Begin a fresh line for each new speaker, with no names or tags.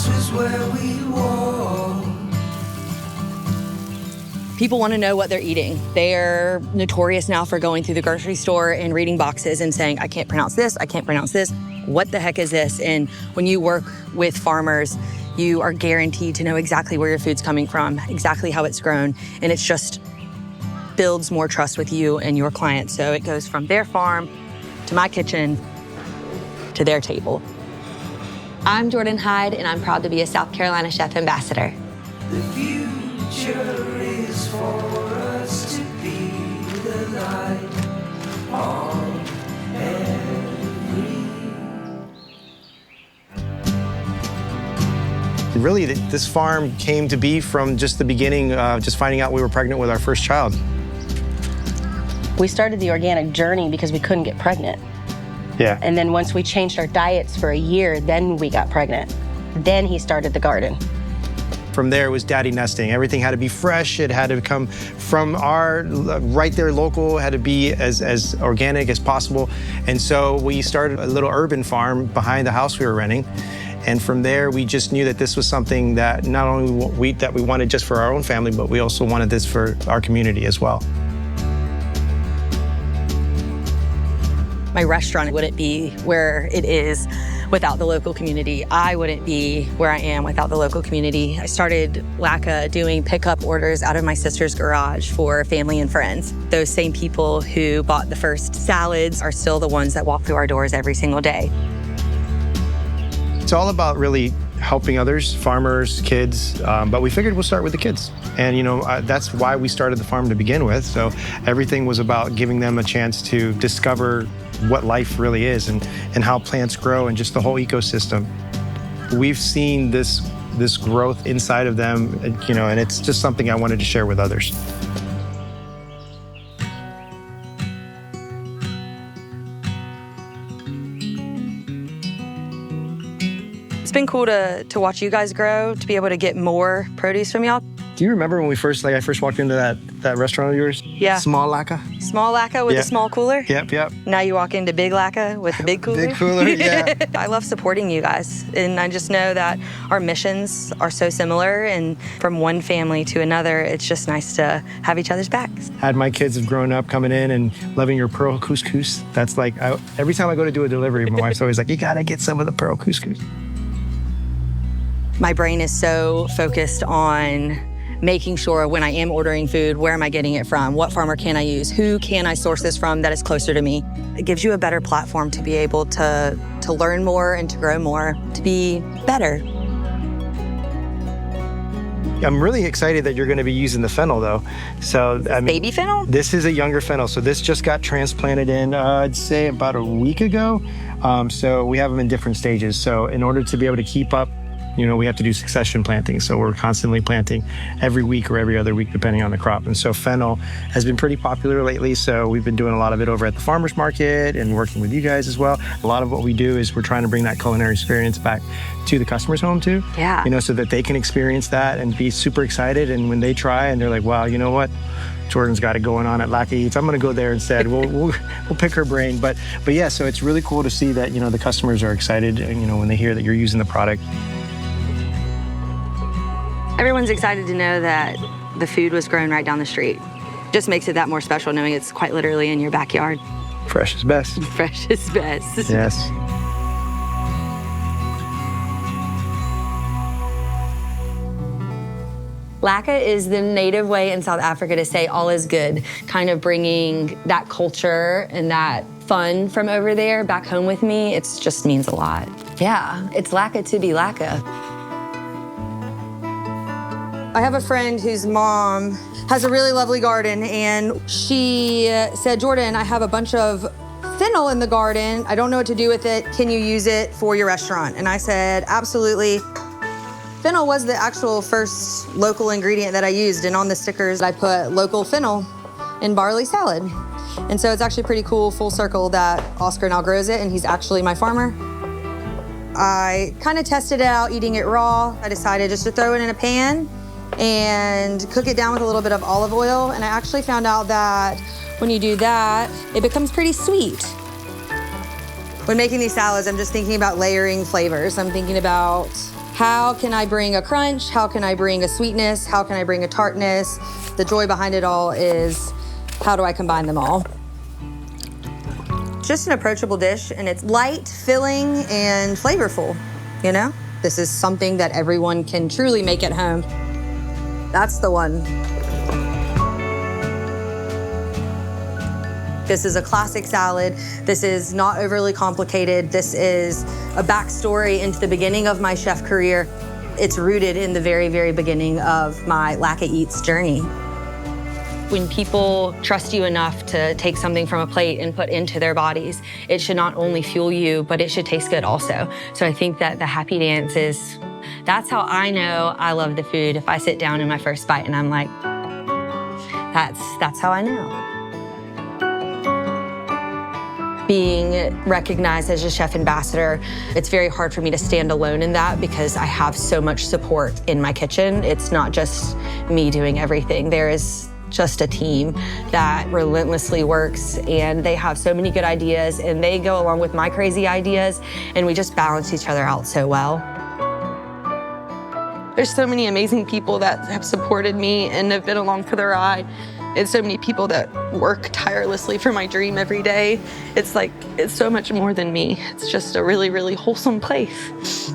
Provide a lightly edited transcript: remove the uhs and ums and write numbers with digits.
this was where we walked.
People want to know what they're eating. They're notorious now for going through the grocery store and reading boxes and saying, I can't pronounce this, I can't pronounce this. What the heck is this? And when you work with farmers, you are guaranteed to know exactly where your food's coming from, exactly how it's grown, and it's just builds more trust with you and your client. So it goes from their farm to my kitchen to their table.
I'm Jordan Hyde, and I'm proud to be a South Carolina Chef Ambassador.
The future is for us to be the light on
Really, this farm came to be from just the beginning, just finding out we were pregnant with our first child.
We started the organic journey because we couldn't get pregnant.
Yeah.
And then once we changed our diets for a year, then we got pregnant. Then he started the garden.
From there, it was daddy nesting. Everything had to be fresh. It had to come from our right there local. It had to be as organic as possible. And so we started a little urban farm behind the house we were renting. And from there, we just knew that this was something that not only we wanted just for our own family, but we also wanted this for our community as well.
My restaurant wouldn't be where it is without the local community. I wouldn't be where I am without the local community. I started LACA doing pickup orders out of my sister's garage for family and friends. Those same people who bought the first salads are still the ones that walk through our doors every single day.
It's all about really helping others, farmers, kids, but we figured we'll start with the kids. And that's why we started the farm to begin with. So everything was about giving them a chance to discover what life really is and how plants grow and just the whole ecosystem. We've seen this growth inside of them, and it's just something I wanted to share with others.
It's been cool to watch you guys grow, to be able to get more produce from y'all.
Do you remember when I first walked into that restaurant of yours?
Yeah.
Small LACA?
Small LACA with a small cooler?
Yep.
Now you walk into big LACA with a big cooler?
Big cooler, yeah.
I love supporting you guys, and I just know that our missions are so similar, and from one family to another, it's just nice to have each other's backs.
Had my kids have grown up coming in and loving your pearl couscous. That's like, every time I go to do a delivery, my wife's always like, you gotta get some of the pearl couscous.
My brain is so focused on making sure when I am ordering food, where am I getting it from? What farmer can I use? Who can I source this from that is closer to me? It gives you a better platform to be able to learn more and to grow more, to be better.
I'm really excited that you're going to be using the fennel, though. So,
Baby fennel?
This is a younger fennel. So this just got transplanted in, I'd say, about a week ago. So we have them in different stages. So in order to be able to keep up, we have to do succession planting. So we're constantly planting every week or every other week, depending on the crop. And so fennel has been pretty popular lately. So we've been doing a lot of it over at the farmer's market and working with you guys as well. A lot of what we do is we're trying to bring that culinary experience back to the customer's home too.
Yeah.
So that they can experience that and be super excited. And when they try and they're like, wow, you know what? Jordan's got it going on at LACA Eats. I'm going to go there instead. We'll pick her brain. But yeah, so it's really cool to see that, the customers are excited, when they hear that you're using the product.
Everyone's excited to know that the food was grown right down the street. Just makes it that more special knowing it's quite literally in your backyard.
Fresh is best.
Fresh is best.
Yes.
LACA is the native way in South Africa to say all is good, kind of bringing that culture and that fun from over there back home with me. It just means a lot. Yeah, it's LACA to be LACA. I have a friend whose mom has a really lovely garden, and she said, Jordan, I have a bunch of fennel in the garden. I don't know what to do with it. Can you use it for your restaurant? And I said, absolutely. Fennel was the actual first local ingredient that I used, and on the stickers, I put local fennel in barley salad. And so it's actually pretty cool, full circle, that Oscar now grows it, and he's actually my farmer. I kind of tested it out eating it raw. I decided just to throw it in a pan and cook it down with a little bit of olive oil. And I actually found out that when you do that, it becomes pretty sweet. When making these salads, I'm just thinking about layering flavors. I'm thinking about How can I bring a crunch? How can I bring a sweetness? How can I bring a tartness? The joy behind it all is how do I combine them all? Just an approachable dish, and it's light, filling, and flavorful, you know? This is something that everyone can truly make at home. That's the one. This is a classic salad. This is not overly complicated. This is a backstory into the beginning of my chef career. It's rooted in the very, very beginning of my Lacka Eats journey.
When people trust you enough to take something from a plate and put into their bodies, it should not only fuel you, but it should taste good also. So I think that the happy dance is, that's how I know I love the food. If I sit down in my first bite and I'm like, that's how I know. Being recognized as a chef ambassador, it's very hard for me to stand alone in that because I have so much support in my kitchen. It's not just me doing everything. There is just a team that relentlessly works, and they have so many good ideas, and they go along with my crazy ideas, and we just balance each other out so well. There's so many amazing people that have supported me and have been along for the ride. And so many people that work tirelessly for my dream every day. It's like, it's so much more than me. It's just a really, really wholesome place.